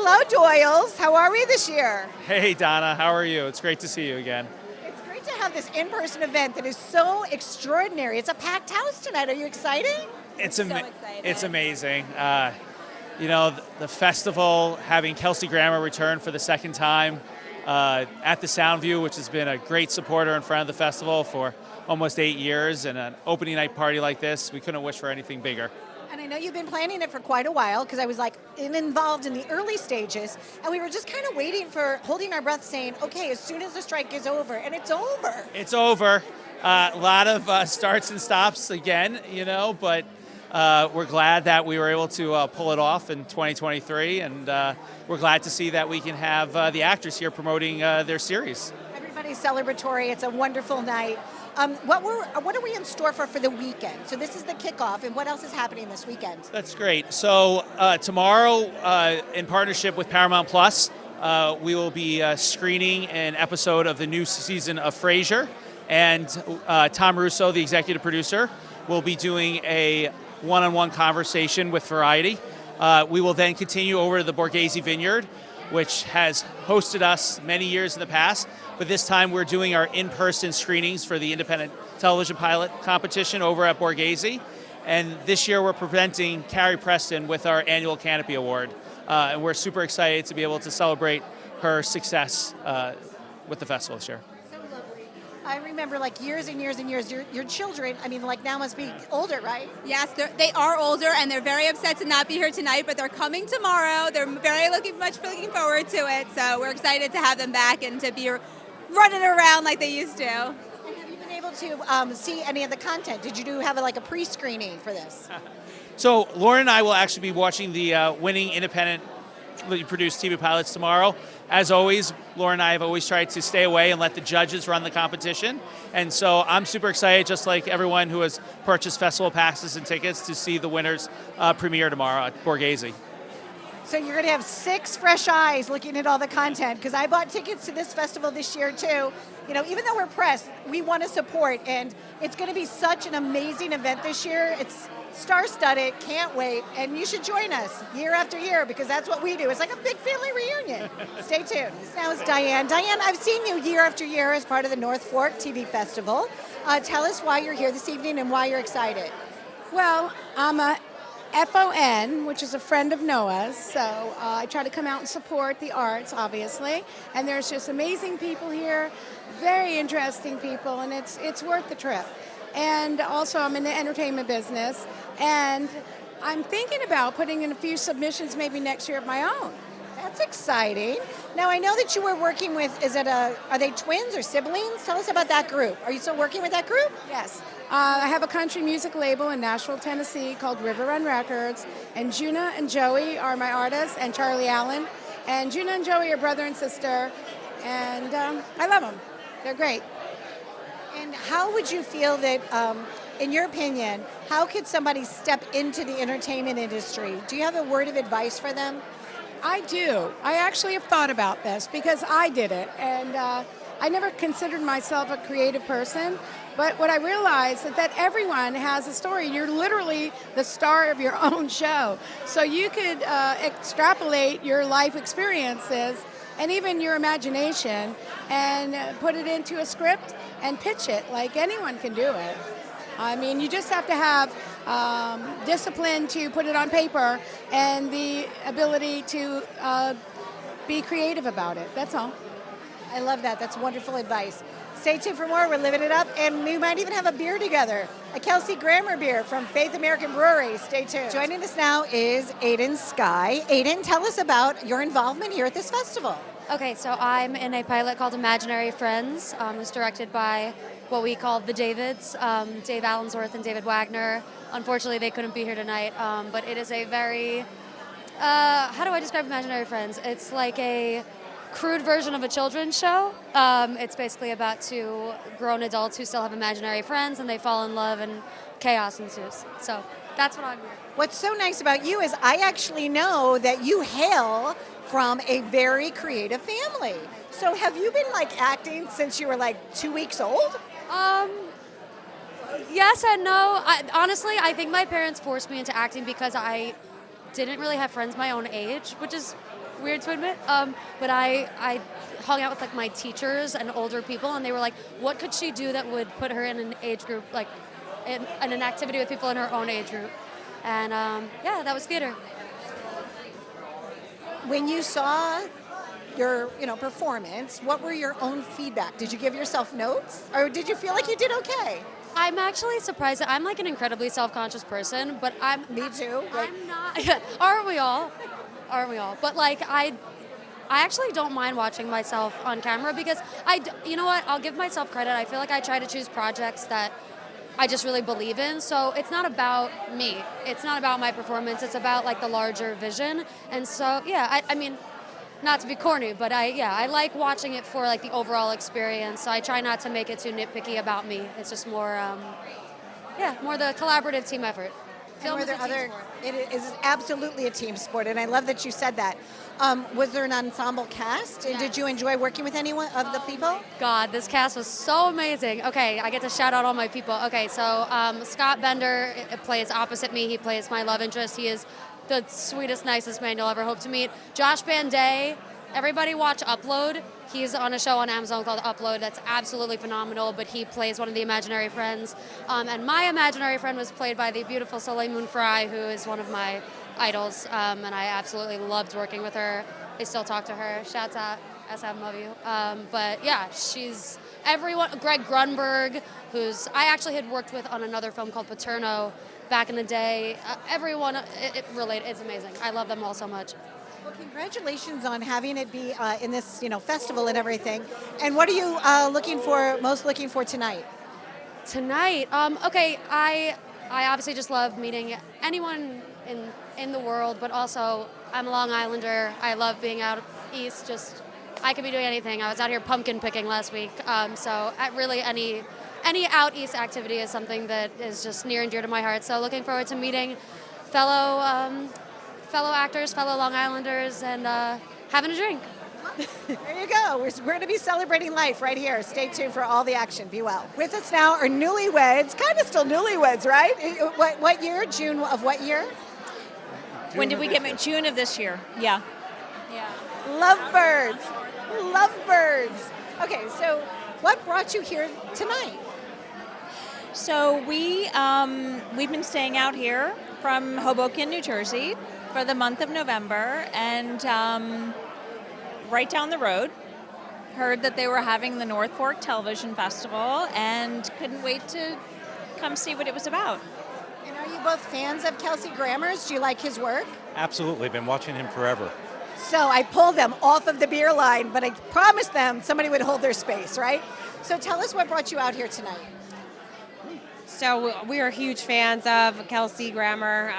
Hello, Doyles. How are we this year? Hey, Donna. How are you? It's great to see you again. It's great to have this in-person event that is so extraordinary. It's a packed house tonight. Are you excited? It's so excited. It's amazing. The festival, having Kelsey Grammer return for the second time at the Soundview, which has been a great supporter and friend of the festival for almost 8 years, and an opening night party like this, we couldn't wish for anything bigger. And I know you've been planning it for quite a while, because I was involved in the early stages, and we were just kind of waiting for, holding our breath, saying, okay, as soon as the strike is over, and it's over. It's over. A lot of starts and stops again, but we're glad that we were able to pull it off in 2023, and we're glad to see that we can have the actors here promoting their series. Everybody's celebratory. It's a wonderful night. What are we in store for the weekend? So this is the kickoff, and what else is happening this weekend? That's great. So tomorrow, in partnership with Paramount Plus, we will be screening an episode of the new season of Frasier, and Tom Russo, the executive producer, will be doing a one-on-one conversation with Variety. We will then continue over to the Borghese Vineyard, which has hosted us many years in the past, but this time we're doing our in-person screenings for the independent television pilot competition over at Borghese. And this year we're presenting Carrie Preston with our annual Canopy Award. And we're super excited to be able to celebrate her success with the festival this year. So lovely. I remember years and years and years, your children, now must be older, right? Yes, they are older, and they're very upset to not be here tonight, but they're coming tomorrow. They're very looking forward to it, so we're excited to have them back and to be running around like they used to. And have you been able to see any of the content? Did you have a pre-screening for this? So Lauren and I will actually be watching the winning independent produced TV pilots tomorrow. As always, Lauren and I have always tried to stay away and let the judges run the competition. And so I'm super excited, just like everyone who has purchased festival passes and tickets, to see the winners premiere tomorrow at Borghese. So you're going to have 6 fresh eyes looking at all the content, because I bought tickets to this festival this year too. Even though we're pressed, we want to support, and it's going to be such an amazing event this year. It's star-studded, can't wait, and you should join us year after year, because that's what we do. It's like a big family reunion. Stay tuned. Now is Diane. Diane, I've seen you year after year as part of the North Fork TV Festival. Tell us why you're here this evening and why you're excited. Well, I'm a FON, which is a friend of Noah's, so I try to come out and support the arts, obviously, and there's just amazing people here, very interesting people, and it's worth the trip. And also I'm in the entertainment business, and I'm thinking about putting in a few submissions maybe next year of my own. That's exciting. Now, I know that you were working with, are they twins or siblings? Tell us about that group. Are you still working with that group? Yes. I have a country music label in Nashville, Tennessee called River Run Records, and Juna N Joey are my artists, and Charlie Allen. And Juna and Joey are brother and sister, and I love them. They're great. And how would you feel that, in your opinion, how could somebody step into the entertainment industry? Do you have a word of advice for them? I do. I actually have thought about this because I did it, and I never considered myself a creative person, but what I realized is that everyone has a story. You're literally the star of your own show. So you could extrapolate your life experiences and even your imagination and put it into a script and pitch it like anyone can do it. You just have to have discipline to put it on paper and the ability to be creative about it. That's all. I love that. That's wonderful advice. Stay tuned for more. We're living it up, and we might even have a beer together, a Kelsey Grammer beer from Faith American Brewery. Stay tuned. Joining us now is Ayden Skye. Ayden, tell us about your involvement here at this festival. Okay, so I'm in a pilot called Imaginary Friends. It's directed by what we call the Davids, Dave Allensworth and David Wagner. Unfortunately, they couldn't be here tonight, but it is a very, how do I describe Imaginary Friends? It's like a crude version of a children's show. It's basically about 2 grown adults who still have imaginary friends, and they fall in love and chaos ensues. So that's what I'm here. What's so nice about you is I actually know that you hail from a very creative family. So have you been acting since you were 2 weeks old? Yes and no. Honestly, I think my parents forced me into acting because I didn't really have friends my own age, which is weird to admit. But I hung out with like my teachers and older people, and they were like, what could she do that would put her in an age group, like in an activity with people in her own age group? And yeah, that was theater. When you saw your performance, what were your own feedback? Did you give yourself notes, or did you feel like you did okay? I'm actually surprised that I'm like an incredibly self-conscious person, but Me too. I'm not. Aren't we all? Aren't we all? But like I actually don't mind watching myself on camera because you know what? I'll give myself credit. I feel like I try to choose projects that I just really believe in. So it's not about me. It's not about my performance. It's about like the larger vision. And so yeah, I mean, not to be corny, but I like watching it for like the overall experience. So I try not to make it too nitpicky about me. It's just more, more the collaborative team effort. Film is a team sport. It is absolutely a team sport, and I love that you said that. Was there an ensemble cast, and did you enjoy working with anyone of the people? God, this cast was so amazing. Okay, I get to shout out all my people. Okay, so Scott Bender plays opposite me. He plays my love interest. He is the sweetest, nicest man you'll ever hope to meet. Josh Banday, everybody watch Upload. He's on a show on Amazon called Upload that's absolutely phenomenal, but he plays one of the imaginary friends. And my imaginary friend was played by the beautiful Soleil Moon Frye, who is one of my idols, and I absolutely loved working with her. I still talk to her. Shouts out, SM, love you. But yeah, she's everyone. Greg Grunberg, who's I actually had worked with on another film called Paterno back in the day. Everyone, it's amazing. I love them all so much. Well, congratulations on having it be in this festival and everything. And what are you most looking for tonight? Tonight, okay, I obviously just love meeting anyone in the world, but also I'm a Long Islander. I love being out east. Just I could be doing anything. I was out here pumpkin picking last week, so really any out east activity is something that is just near and dear to my heart. So looking forward to meeting fellow actors, fellow Long Islanders, and having a drink. There you go. We're going to be celebrating life right here. Stay tuned for all the action. Be well. With us now are newlyweds, kind of still newlyweds, right? What year? June of what year? When did we get married? June of this year. Yeah. Lovebirds. Lovebirds. Okay, so what brought you here tonight? So we've been staying out here from Hoboken, New Jersey for the month of November, and right down the road, heard that they were having the North Fork Television Festival and couldn't wait to come see what it was about. And are you both fans of Kelsey Grammer's? Do you like his work? Absolutely, been watching him forever. So I pulled them off of the beer line, but I promised them somebody would hold their space, right? So tell us what brought you out here tonight. So we are huge fans of Kelsey Grammer.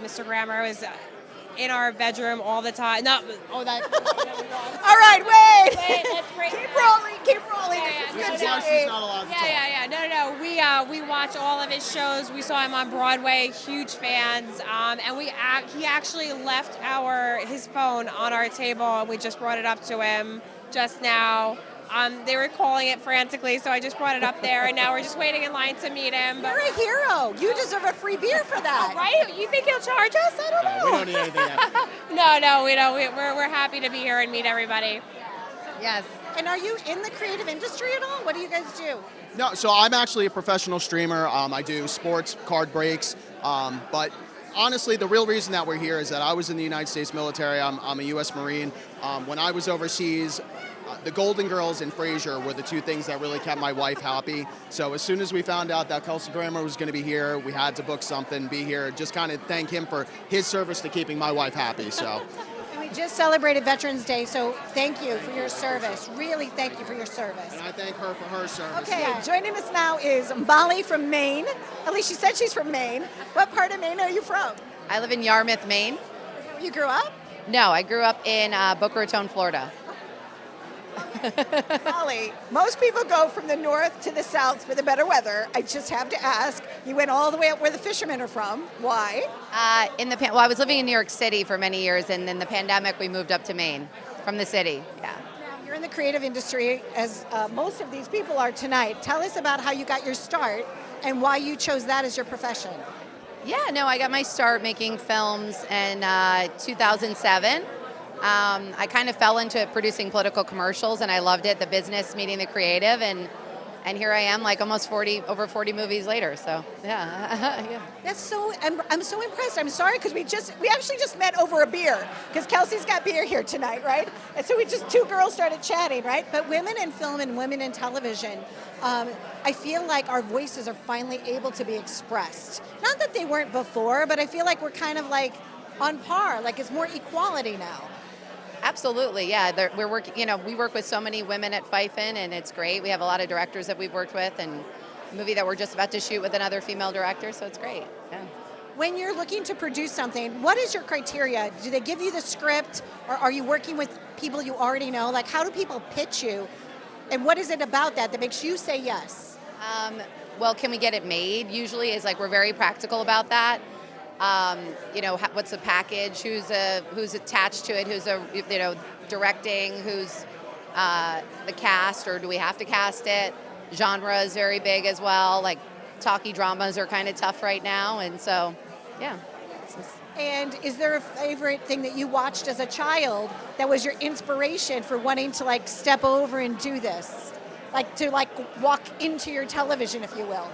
Mr. Grammer was in our bedroom all the time. All right, wait. Keep rolling. Yeah, This is good Now to she's me. not allowed to talk. Yeah. No. We watch all of his shows. We saw him on Broadway. Huge fans. And he actually left his phone on our table, and we just brought it up to him just now. They were calling it frantically, so I just brought it up there, and now we're just waiting in line to meet him. You're a hero. You deserve a free beer for that. Right? You think he'll charge us? I don't know. We don't need anything else. No, we don't. We're happy to be here and meet everybody. Yes. And are you in the creative industry at all? What do you guys do? No, so I'm actually a professional streamer. I do sports, card breaks, but honestly, the real reason that we're here is that I was in the United States military. I'm a U.S. Marine. When I was overseas, the Golden Girls and Frasier were the two things that really kept my wife happy. So as soon as we found out that Kelsey Grammer was going to be here, we had to book something, be here, just kind of thank him for his service to keeping my wife happy. So. And we just celebrated Veterans Day, so thank you for your service. Really thank you for your service. And I thank her for her service. Okay, joining us now is Molly from Maine. At least she said she's from Maine. What part of Maine are you from? I live in Yarmouth, Maine. Is that where you grew up? No, I grew up in Boca Raton, Florida. Molly, most people go from the north to the south for the better weather. I just have to ask, you went all the way up where the fishermen are from. Why? I was living in New York City for many years, and in the pandemic, we moved up to Maine from the city. Yeah. Now, you're in the creative industry, as most of these people are tonight. Tell us about how you got your start and why you chose that as your profession. Yeah, no, I got my start making films in 2007. I kind of fell into producing political commercials, and I loved it, the business meeting the creative, and here I am, like almost over 40 movies later. So yeah, yeah. That's so. I'm so impressed. I'm sorry because we actually just met over a beer because Kelsey's got beer here tonight, right? And so two girls started chatting, right? But women in film and women in television, I feel like our voices are finally able to be expressed. Not that they weren't before, but I feel like we're kind of like on par. Like it's more equality now. Absolutely, yeah. We're working. We work with so many women at Phiphen, and it's great. We have a lot of directors that we've worked with, and a movie that we're just about to shoot with another female director. So it's great. Yeah. When you're looking to produce something, what is your criteria? Do they give you the script, or are you working with people you already know? Like, how do people pitch you, and what is it about that makes you say yes? Well, can we get it made? Usually, is like we're very practical about that. What's the package? Who's attached to it? Who's directing? Who's the cast, or do we have to cast it? Genre is very big as well. Like talkie dramas are kind of tough right now, and so yeah. And is there a favorite thing that you watched as a child that was your inspiration for wanting to like step over and do this, like to like walk into your television, if you will?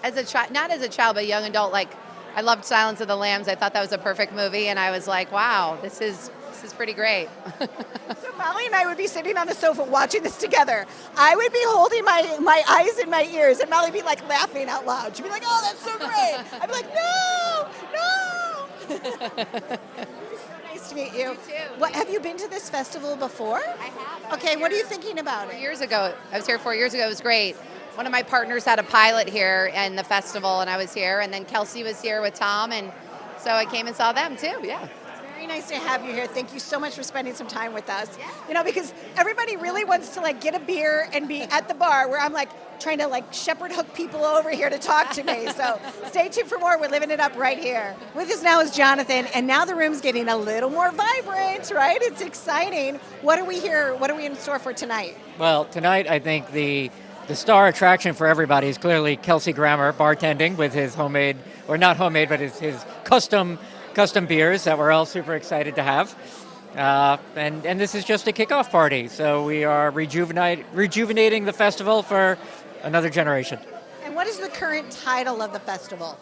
As a child, not as a child, but young adult, like I loved Silence of the Lambs. I thought that was a perfect movie, and I was like, wow, this is pretty great. So Molly and I would be sitting on the sofa watching this together. I would be holding my eyes in my ears, and Molly would be like laughing out loud. She'd be like, oh, that's so great. I'd be like, no. Nice to meet you. You too. What, have you been to this festival before? I have. Okay, what are you thinking about it? 4 years ago. I was here 4 years ago. It was great. One of my partners had a pilot here in the festival, and I was here, and then Kelsey was here with Tom, and so I came and saw them too. Yeah. It's very nice to have you here. Thank you so much for spending some time with us. Yeah. Because everybody really wants to like get a beer and be at the bar, where I'm like trying to like shepherd hook people over here to talk to me. So stay tuned for more. We're living it up right here. With us now is Jonathan, and now the room's getting a little more vibrant, right? It's exciting. What are we here? What are we in store for tonight? Well, tonight I think the star attraction for everybody is clearly Kelsey Grammer bartending with his homemade, or not homemade, but his custom beers that we're all super excited to have. And this is just a kickoff party, so we are rejuvenating the festival for another generation. And what is the current title of the festival?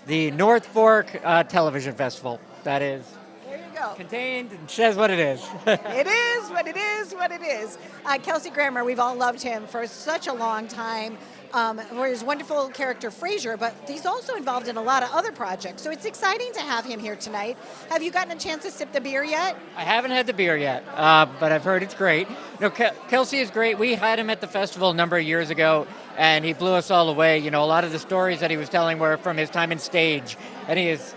The North Fork Television Festival. That is There you go. contained and says what it is. It is what it is, what it is. Kelsey Grammer, we've all loved him for such a long time. For his wonderful character Frasier, but he's also involved in a lot of other projects. So it's exciting to have him here tonight. Have you gotten a chance to sip the beer yet? I haven't had the beer yet, but I've heard it's great. No, Kelsey is great. We had him at the festival a number of years ago, and he blew us all away. A lot of the stories that he was telling were from his time in stage, and he is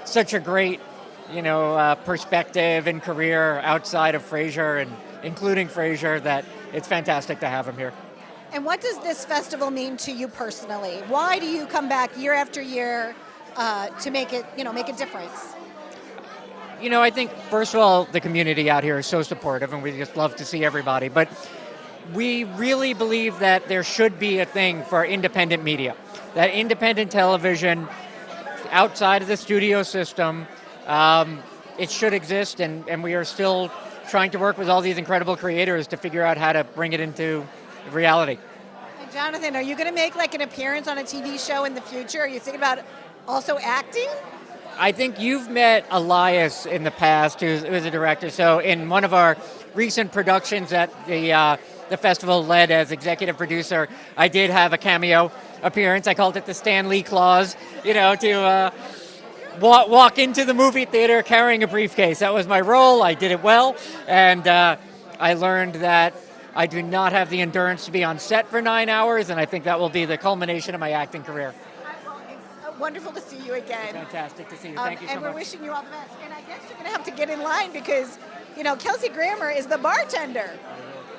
such a great, perspective and career outside of Frasier and including Frasier that it's fantastic to have him here. And what does this festival mean to you personally? Why do you come back year after year to make it, make a difference? I think, first of all, the community out here is so supportive, and we just love to see everybody. But we really believe that there should be a thing for independent media, that independent television outside of the studio system, it should exist, and we are still trying to work with all these incredible creators to figure out how to bring it into reality. And Jonathan, are you going to make like an appearance on a TV show in the future? Are you thinking about also acting? I think you've met Elias in the past, who's a director. So in one of our recent productions that the festival led as executive producer, I did have a cameo appearance. I called it the Stan Lee clause, to walk into the movie theater carrying a briefcase. That was my role. I did it well, and I learned that I do not have the endurance to be on set for 9 hours, and I think that will be the culmination of my acting career. Well, it's wonderful to see you again. Fantastic to see you. Thank you so much. And we're wishing you all the best. And I guess you're going to have to get in line because, Kelsey Grammer is the bartender.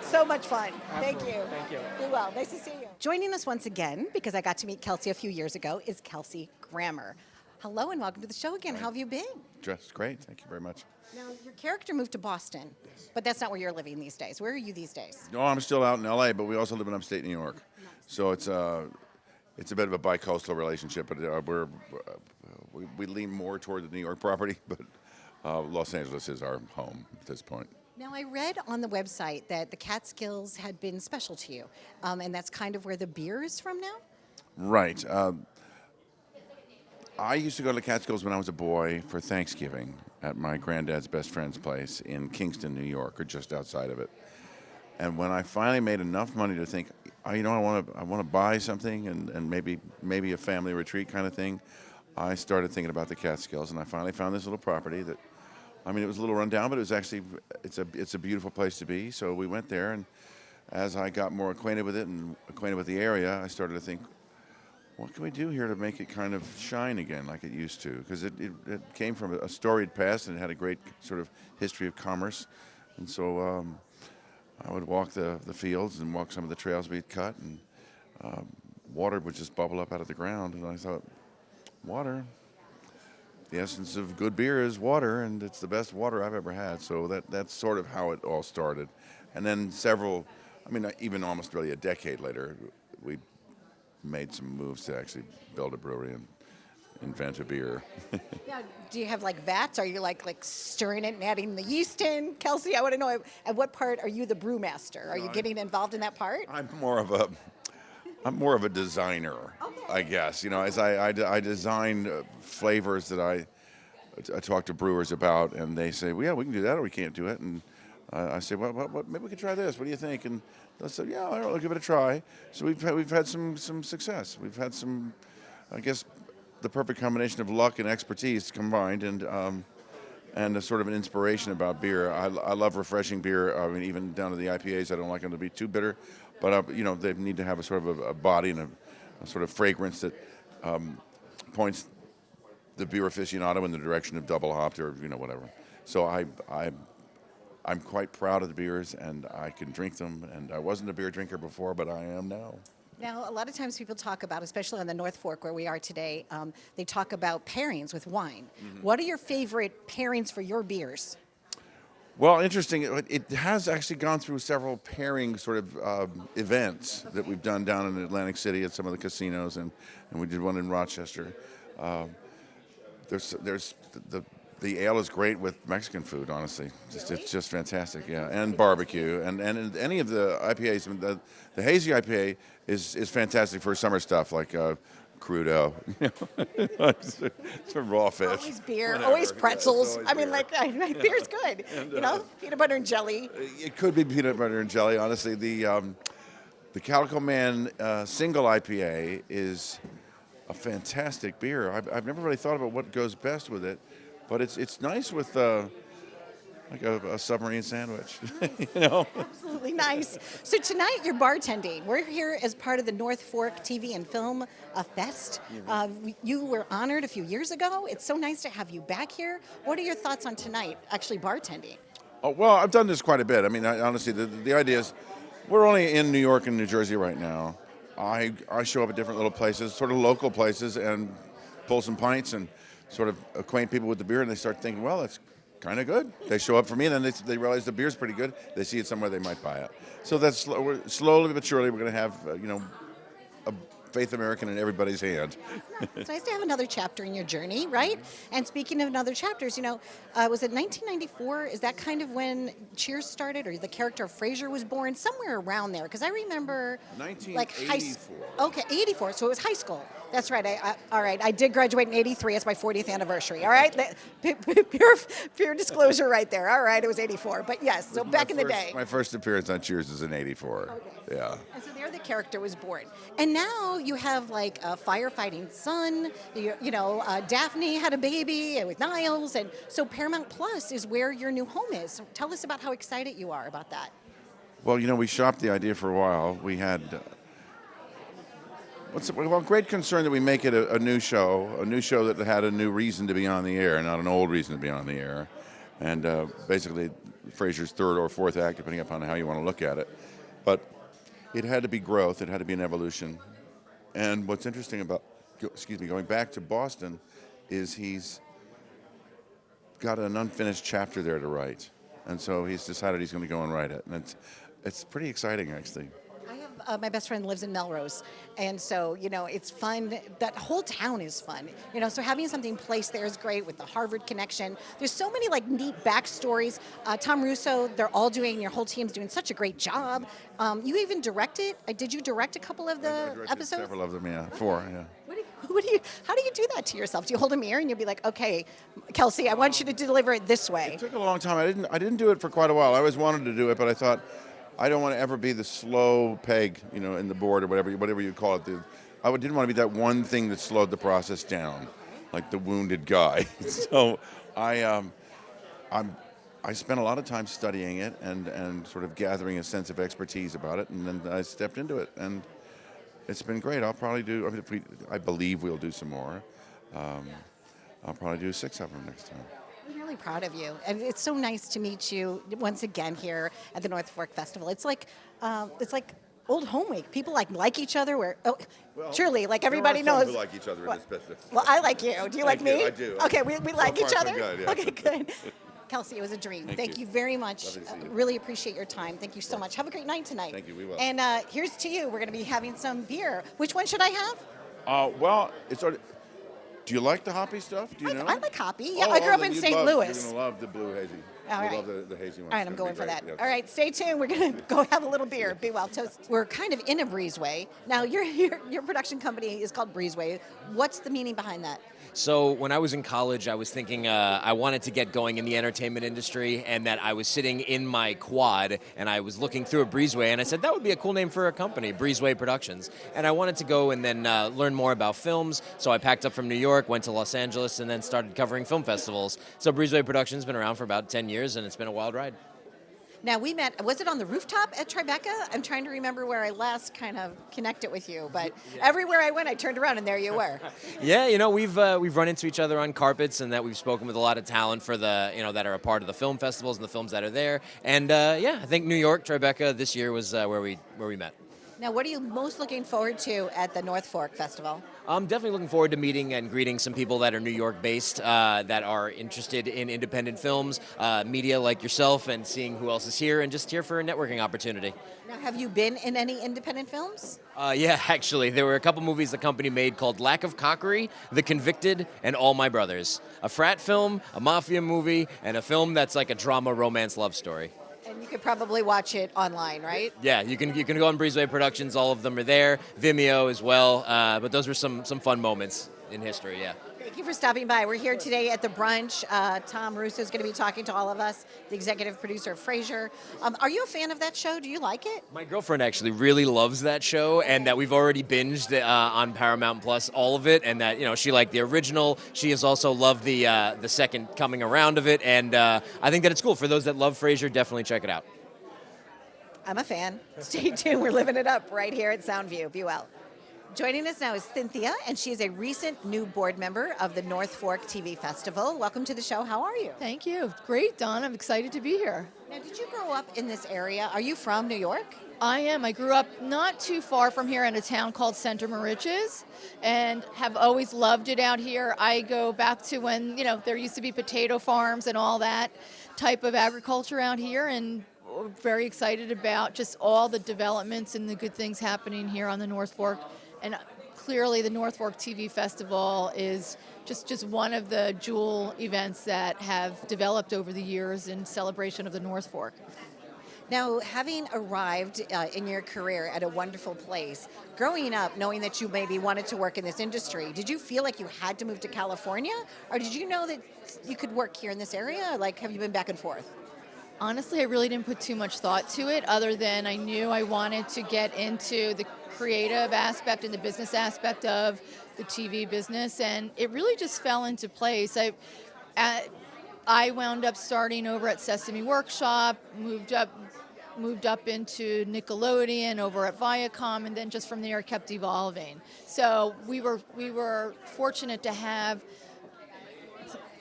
So much fun. Absolutely. Thank you. Thank you. Be well. Nice to see you. Joining us once again, because I got to meet Kelsey a few years ago, is Kelsey Grammer. Hello and welcome to the show again. How have you been? Just great. Thank you very much. Now, your character moved to Boston, but that's not where you're living these days. Where are you these days? No, I'm still out in L.A., but we also live in upstate New York. Nice. So it's it's a bit of a bi-coastal relationship, but we lean more toward the New York property, but Los Angeles is our home at this point. Now, I read on the website that the Catskills had been special to you, and that's kind of where the beer is from now? Right. I used to go to the Catskills when I was a boy for Thanksgiving at my granddad's best friend's place in Kingston, New York, or just outside of it. And when I finally made enough money to think, oh, you know, I want to buy something and maybe a family retreat kind of thing, I started thinking about the Catskills, and I finally found this little property that, I mean, it was a little run down, but it was actually it's a beautiful place to be. So we went there, and as I got more acquainted with it and acquainted with the area, I started to think, what can we do here to make it kind of shine again like it used to? Because it came from a storied past and it had a great sort of history of commerce. And so I would walk the fields and walk some of the trails we'd cut, and water would just bubble up out of the ground. And I thought, water, the essence of good beer is water, and it's the best water I've ever had. So that's sort of how it all started. And then even almost really a decade later, we made some moves to actually build a brewery and invent a beer. Now, do you have like vats? Are you like stirring it and adding the yeast in? Kelsey, I want to know, at what part are you the brewmaster? Are you getting involved in that part? I'm more of a designer, okay. I guess. You know, as I design flavors that I talk to brewers about, and they say, well, yeah, we can do that, or we can't do it. And I say, well, maybe we could try this. What do you think? And they'll say, yeah, all right, I'll give it a try. So we've had some success. We've had some, I guess, the perfect combination of luck and expertise combined, and a sort of an inspiration about beer. I love refreshing beer. I mean, even down to the IPAs, I don't like them to be too bitter, but you know, they need to have a sort of a body and a sort of fragrance that points the beer aficionado in the direction of double hopped or whatever. So I'm quite proud of the beers, and I can drink them. And I wasn't a beer drinker before, but I am now. Now, a lot of times people talk about, especially on the North Fork where we are today, they talk about pairings with wine. Mm-hmm. What are your favorite pairings for your beers? Well, interesting. It has actually gone through several pairing sort of events that we've done down in Atlantic City at some of the casinos, and we did one in Rochester. There's the ale is great with Mexican food, honestly. It's just fantastic, yeah. And barbecue. And any of the IPAs, I mean, the hazy IPA is fantastic for summer stuff like crudo, some raw fish. Always beer, whatever. always pretzels. Yeah, always beer. Beer's good. And, peanut butter and jelly. It could be peanut butter and jelly, honestly. The Calico Man single IPA is a fantastic beer. I've never really thought about what goes best with it. But it's nice with like a submarine sandwich, Absolutely nice. So tonight you're bartending. We're here as part of the North Fork TV and Film Fest. Mm-hmm. You were honored a few years ago. It's so nice to have you back here. What are your thoughts on tonight, actually bartending? Oh, well, I've done this quite a bit. I mean, honestly, the idea is we're only in New York and New Jersey right now. I show up at different little places, sort of local places, and pull some pints and sort of acquaint people with the beer, and they start thinking, well, it's kind of good. They show up for me, and then they realize the beer's pretty good. They see it somewhere, they might buy it. So that's slowly but surely we're going to have a Faith American in everybody's hand. It's nice to have another chapter in your journey, right? And speaking of another chapters, was it 1994? Is that kind of when Cheers started, or the character of Frasier was born? Somewhere around there, because I remember 1984. Okay, 84. So it was high school. That's right. All right. I did graduate in 83. It's my 40th anniversary. All right. Pure disclosure right there. All right. It was 84. But yes, so back in the day. My first appearance on Cheers is in 84. Okay. Yeah. And so there the character was born. And now you have like a firefighting son. Daphne had a baby with Niles. And so Paramount Plus is where your new home is. So tell us about how excited you are about that. Well, we shopped the idea for a while. We had... great concern that we make it a new show that had a new reason to be on the air, not an old reason to be on the air. And basically, Frasier's third or fourth act, depending upon how you want to look at it. But it had to be growth. It had to be an evolution. And what's interesting about, going back to Boston, is he's got an unfinished chapter there to write. And so he's decided he's going to go and write it. And it's pretty exciting, actually. I have my best friend lives in Melrose, and so it's fun. That whole town is fun. So having something placed there is great with the Harvard connection. There's so many like neat backstories. Tom Russo, they're all doing. Your whole team's doing such a great job. You even directed. Did you direct a couple of the episodes? Several of them, yeah, 4, yeah. How do you do that to yourself? Do you hold a mirror and you'll be like, okay, Kelsey, I want you to deliver it this way? It took a long time. I didn't do it for quite a while. I always wanted to do it, but I thought I don't want to ever be the slow peg, in the board or whatever you call it. I didn't want to be that one thing that slowed the process down, like the wounded guy. So I spent a lot of time studying it and sort of gathering a sense of expertise about it, and then I stepped into it, and it's been great. I'll probably do. I believe we'll do some more. I'll probably do 6 of them next time. I'm really proud of you, and it's so nice to meet you once again here at the North Fork Festival. It's like old home week. People like each other. Truly, like everybody there are some knows. who like each other in this business. Well, I like you. Do you like me? I do. Okay, we like each So other. good, yeah. Okay, good. Kelsey, it was a dream. Thank you very much. Lovely to see you. Really appreciate your time. Thank you so much. Have a great night tonight. Thank you. We will. And here's to you. We're going to be having some beer. Which one should I have? Well, it's already. Do you like the hoppy stuff? Do you know? I like hoppy. Yeah, I grew up in St. Louis. You're gonna love the blue hazy. All right. Love the hazy one. All right, I'm going for that. All right, stay tuned. We're going to go have a little beer. Be well, toast. We're kind of in a Breezeway. Now, your production company is called Breezeway. What's the meaning behind that? So when I was in college, I was thinking I wanted to get going in the entertainment industry, and that I was sitting in my quad, and I was looking through a Breezeway, and I said, that would be a cool name for a company, Breezeway Productions. And I wanted to go and then learn more about films, so I packed up from New York, went to Los Angeles, and then started covering film festivals. So Breezeway Productions has been around for about 10 years, and it's been a wild ride. Now, we met, was it on the rooftop at Tribeca? I'm trying to remember where I last kind of connected with you, but everywhere I went, I turned around and there you were. Yeah, we've run into each other on carpets, and that we've spoken with a lot of talent for the, that are a part of the film festivals and the films that are there. And I think New York, Tribeca this year was where we met. Now, what are you most looking forward to at the North Fork Festival? I'm definitely looking forward to meeting and greeting some people that are New York-based, that are interested in independent films, media like yourself, and seeing who else is here, and just here for a networking opportunity. Now, have you been in any independent films? Yeah, actually. There were a couple movies the company made called Lack of Cockery, The Convicted, and All My Brothers. A frat film, a mafia movie, and a film that's like a drama, romance, love story. And you could probably watch it online, right? Yeah, you can go on Breezeway Productions. All of them are there. Vimeo as well. But those were some fun moments in history. Yeah. Thank you for stopping by. We're here today at the brunch. Tom Russo is going to be talking to all of us, the executive producer of Frasier. Are you a fan of that show? Do you like it? My girlfriend actually really loves that show, and that we've already binged on Paramount Plus all of it, and that she liked the original. She has also loved the second coming around of it, and I think that it's cool. For those that love Frasier, definitely check it out. I'm a fan. Stay tuned. We're living it up right here at Soundview. Be well. Joining us now is Cynthia, and she is a recent new board member of the North Fork TV Festival. Welcome to the show. How are you? Thank you. Great, Donna. I'm excited to be here. Now, did you grow up in this area? Are you from New York? I am. I grew up not too far from here in a town called Center Moriches, and have always loved it out here. I go back to when, there used to be potato farms and all that type of agriculture out here, and we're very excited about just all the developments and the good things happening here on the North Fork. And clearly the North Fork TV Festival is just one of the jewel events that have developed over the years in celebration of the North Fork. Now, having arrived in your career at a wonderful place, growing up knowing that you maybe wanted to work in this industry, did you feel like you had to move to California? Or did you know that you could work here in this area? Like, have you been back and forth? Honestly, I really didn't put too much thought to it, other than I knew I wanted to get into the creative aspect and the business aspect of the TV business, and it really just fell into place. I wound up starting over at Sesame Workshop, moved up into Nickelodeon, over at Viacom, and then just from there kept evolving. So we were fortunate to have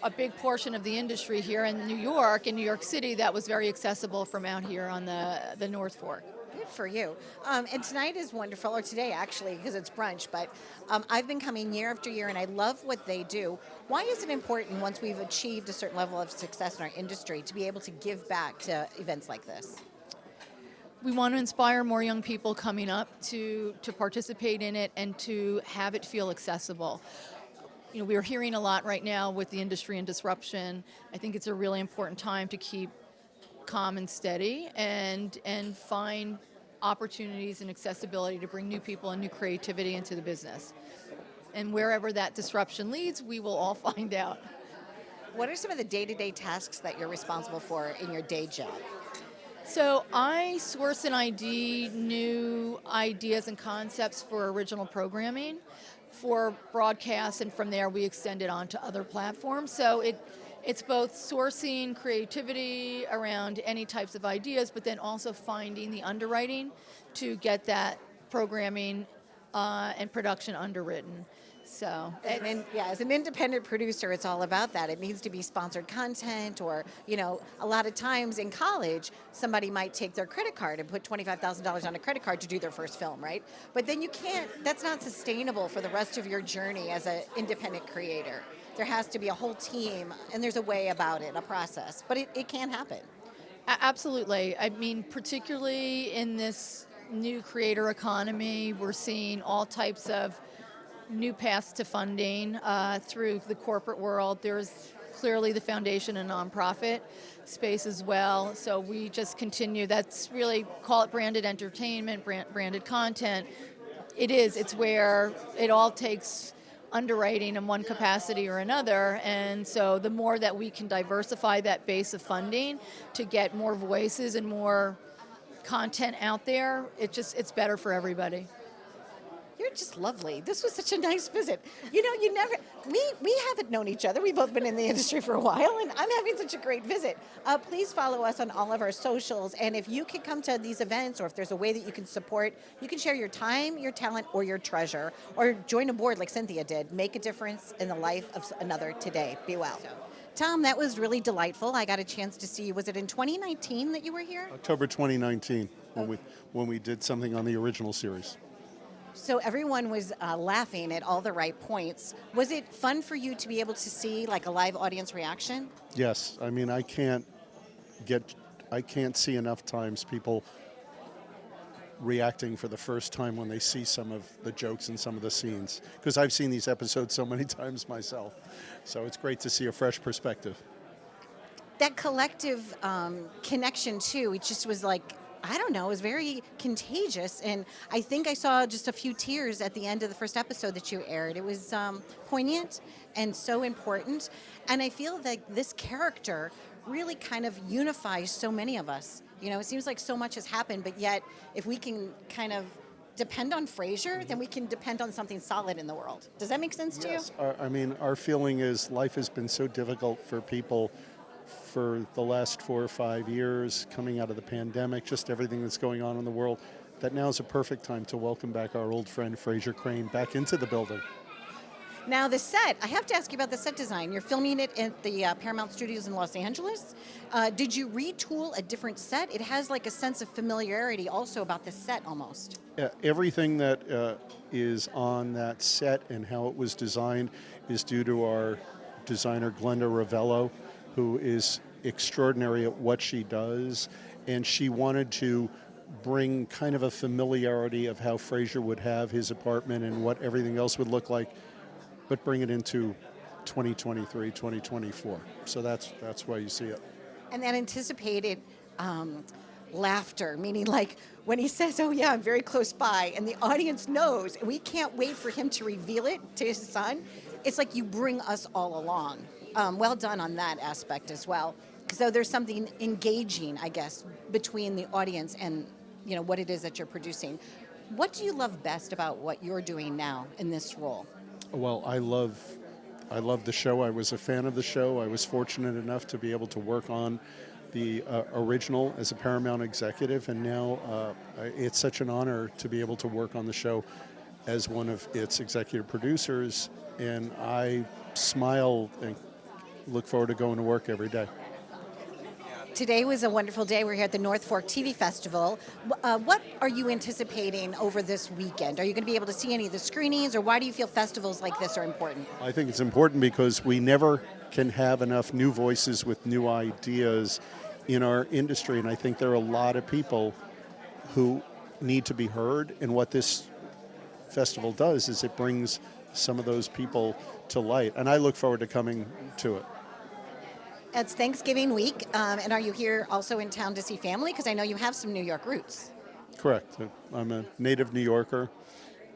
a big portion of the industry here in New York City, that was very accessible from out here on the North Fork. Good for you. And tonight is wonderful, or today actually, because it's brunch, but I've been coming year after year, and I love what they do. Why is it important, once we've achieved a certain level of success in our industry, to be able to give back to events like this? we want to inspire more young people coming up to participate in it and to have it feel accessible. You know, we're hearing a lot right now with the industry and disruption. I think it's a really important time to keep calm and steady and find opportunities and accessibility to bring new people and new creativity into the business. And wherever that disruption leads, we will all find out. What are some of the day-to-day tasks that you're responsible for in your day job? So I source and ID new ideas and concepts for original programming for broadcast, and from there we extend it on to other platforms. So it's both sourcing creativity around any types of ideas, but then also finding the underwriting to get that programming and production underwritten. So, as an independent producer, it's all about that. It needs to be sponsored content, or, you know, a lot of times in college, somebody might take their credit card and put $25,000 on a credit card to do their first film, right? But then you can't, that's not sustainable for the rest of your journey as an independent creator. There has to be a whole team, and there's a way about it, a process, but it can happen. Absolutely. I mean, particularly in this new creator economy, we're seeing all types of new paths to funding through the corporate world. There's clearly the foundation and nonprofit space as well. So we just continue. That's really, call it branded entertainment, branded content. It's where it all takes underwriting in one capacity or another. And so the more that we can diversify that base of funding to get more voices and more content out there, it's better for everybody. You're just lovely. This was such a nice visit. You know, we haven't known each other. We've both been in the industry for a while, and I'm having such a great visit. Please follow us on all of our socials, and if you can come to these events, or if there's a way that you can support, you can share your time, your talent, or your treasure, or join a board like Cynthia did. Make a difference in the life of another today. Be well. Tom, that was really delightful. I got a chance to see you. Was it in 2019 that you were here? October 2019, when we did something on the original series. So everyone was laughing at all the right points. Was it fun for you to be able to see like a live audience reaction? Yes, I mean I can't see enough times people reacting for the first time when they see some of the jokes and some of the scenes, because I've seen these episodes so many times myself. So it's great to see a fresh perspective. That collective connection too, it just was like, I don't know, it was very contagious, and I think I saw just a few tears at the end of the first episode that you aired. It was poignant and so important, and I feel like this character really kind of unifies so many of us. You know, it seems like so much has happened, but yet if we can kind of depend on Frasier, then we can depend on something solid in the world. Does that make sense to you? Yes, I mean, our feeling is life has been so difficult for people for the last 4 or 5 years, coming out of the pandemic, just everything that's going on in the world, that now is a perfect time to welcome back our old friend Frasier Crane back into the building. Now the set, I have to ask you about the set design. You're filming it at the Paramount Studios in Los Angeles. Did you retool a different set? It has like a sense of familiarity also about the set almost. Everything that is on that set and how it was designed is due to our designer Glenda Ravello, who is extraordinary at what she does, and she wanted to bring kind of a familiarity of how Frasier would have his apartment and what everything else would look like, but bring it into 2023, 2024. So that's why you see it. And that anticipated laughter, meaning like when he says, oh yeah, I'm very close by, and the audience knows, and we can't wait for him to reveal it to his son. It's like you bring us all along. Well done on that aspect as well. So there's something engaging, I guess, between the audience and, you know, what it is that you're producing. What do you love best about what you're doing now in this role? Well, I love the show. I was a fan of the show. I was fortunate enough to be able to work on the original as a Paramount executive, and now it's such an honor to be able to work on the show as one of its executive producers, and I smile and look forward to going to work every day. Today was a wonderful day. We're here at the North Fork TV Festival. What are you anticipating over this weekend? Are you going to be able to see any of the screenings, or why do you feel festivals like this are important? I think it's important because we never can have enough new voices with new ideas in our industry, and I think there are a lot of people who need to be heard. And what this festival does is it brings some of those people to light. And I look forward to coming to it. It's Thanksgiving week, and are you here also in town to see family? Because I know you have some New York roots. Correct. I'm a native New Yorker,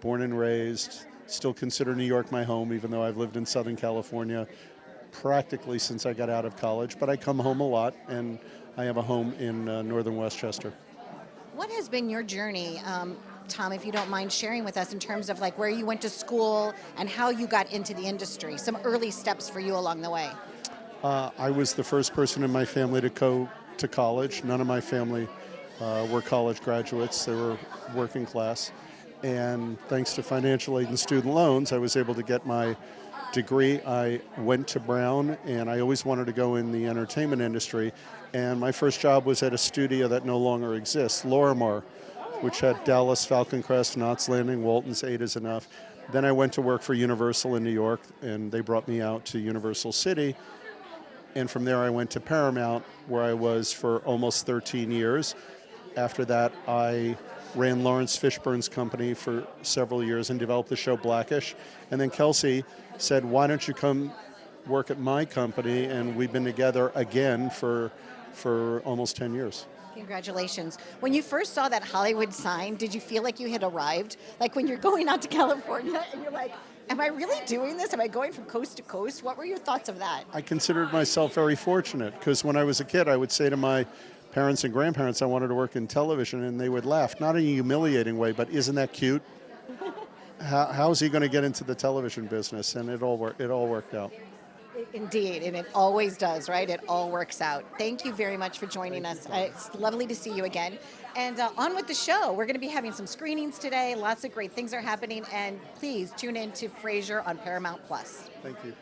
born and raised, still consider New York my home, even though I've lived in Southern California practically since I got out of college. But I come home a lot, and I have a home in northern Westchester. What has been your journey, Tom, if you don't mind sharing with us in terms of like where you went to school and how you got into the industry, some early steps for you along the way? I was the first person in my family to go to college. None of my family were college graduates. They were working class. And thanks to financial aid and student loans, I was able to get my degree. I went to Brown, and I always wanted to go in the entertainment industry. And my first job was at a studio that no longer exists, Lorimar, which had Dallas, Falcon Crest, Knots Landing, Walton's, 8 is Enough. Then I went to work for Universal in New York, and they brought me out to Universal City. And from there, I went to Paramount, where I was for almost 13 years. After that, I ran Lawrence Fishburne's company for several years and developed the show Blackish. And then Kelsey said, why don't you come work at my company? And we've been together again for almost 10 years. Congratulations. When you first saw that Hollywood sign, did you feel like you had arrived? Like when you're going out to California and you're like, am I really doing this? Am I going from coast to coast? What were your thoughts of that? I considered myself very fortunate because when I was a kid, I would say to my parents and grandparents I wanted to work in television, and they would laugh, not in a humiliating way, but isn't that cute? How's he going to get into the television business? And it all worked out. Indeed, and it always does, right? It all works out. Thank you very much for joining us. It's lovely to see you again. And on with the show. We're going to be having some screenings today. Lots of great things are happening. And please tune in to Frasier on Paramount+. Thank you.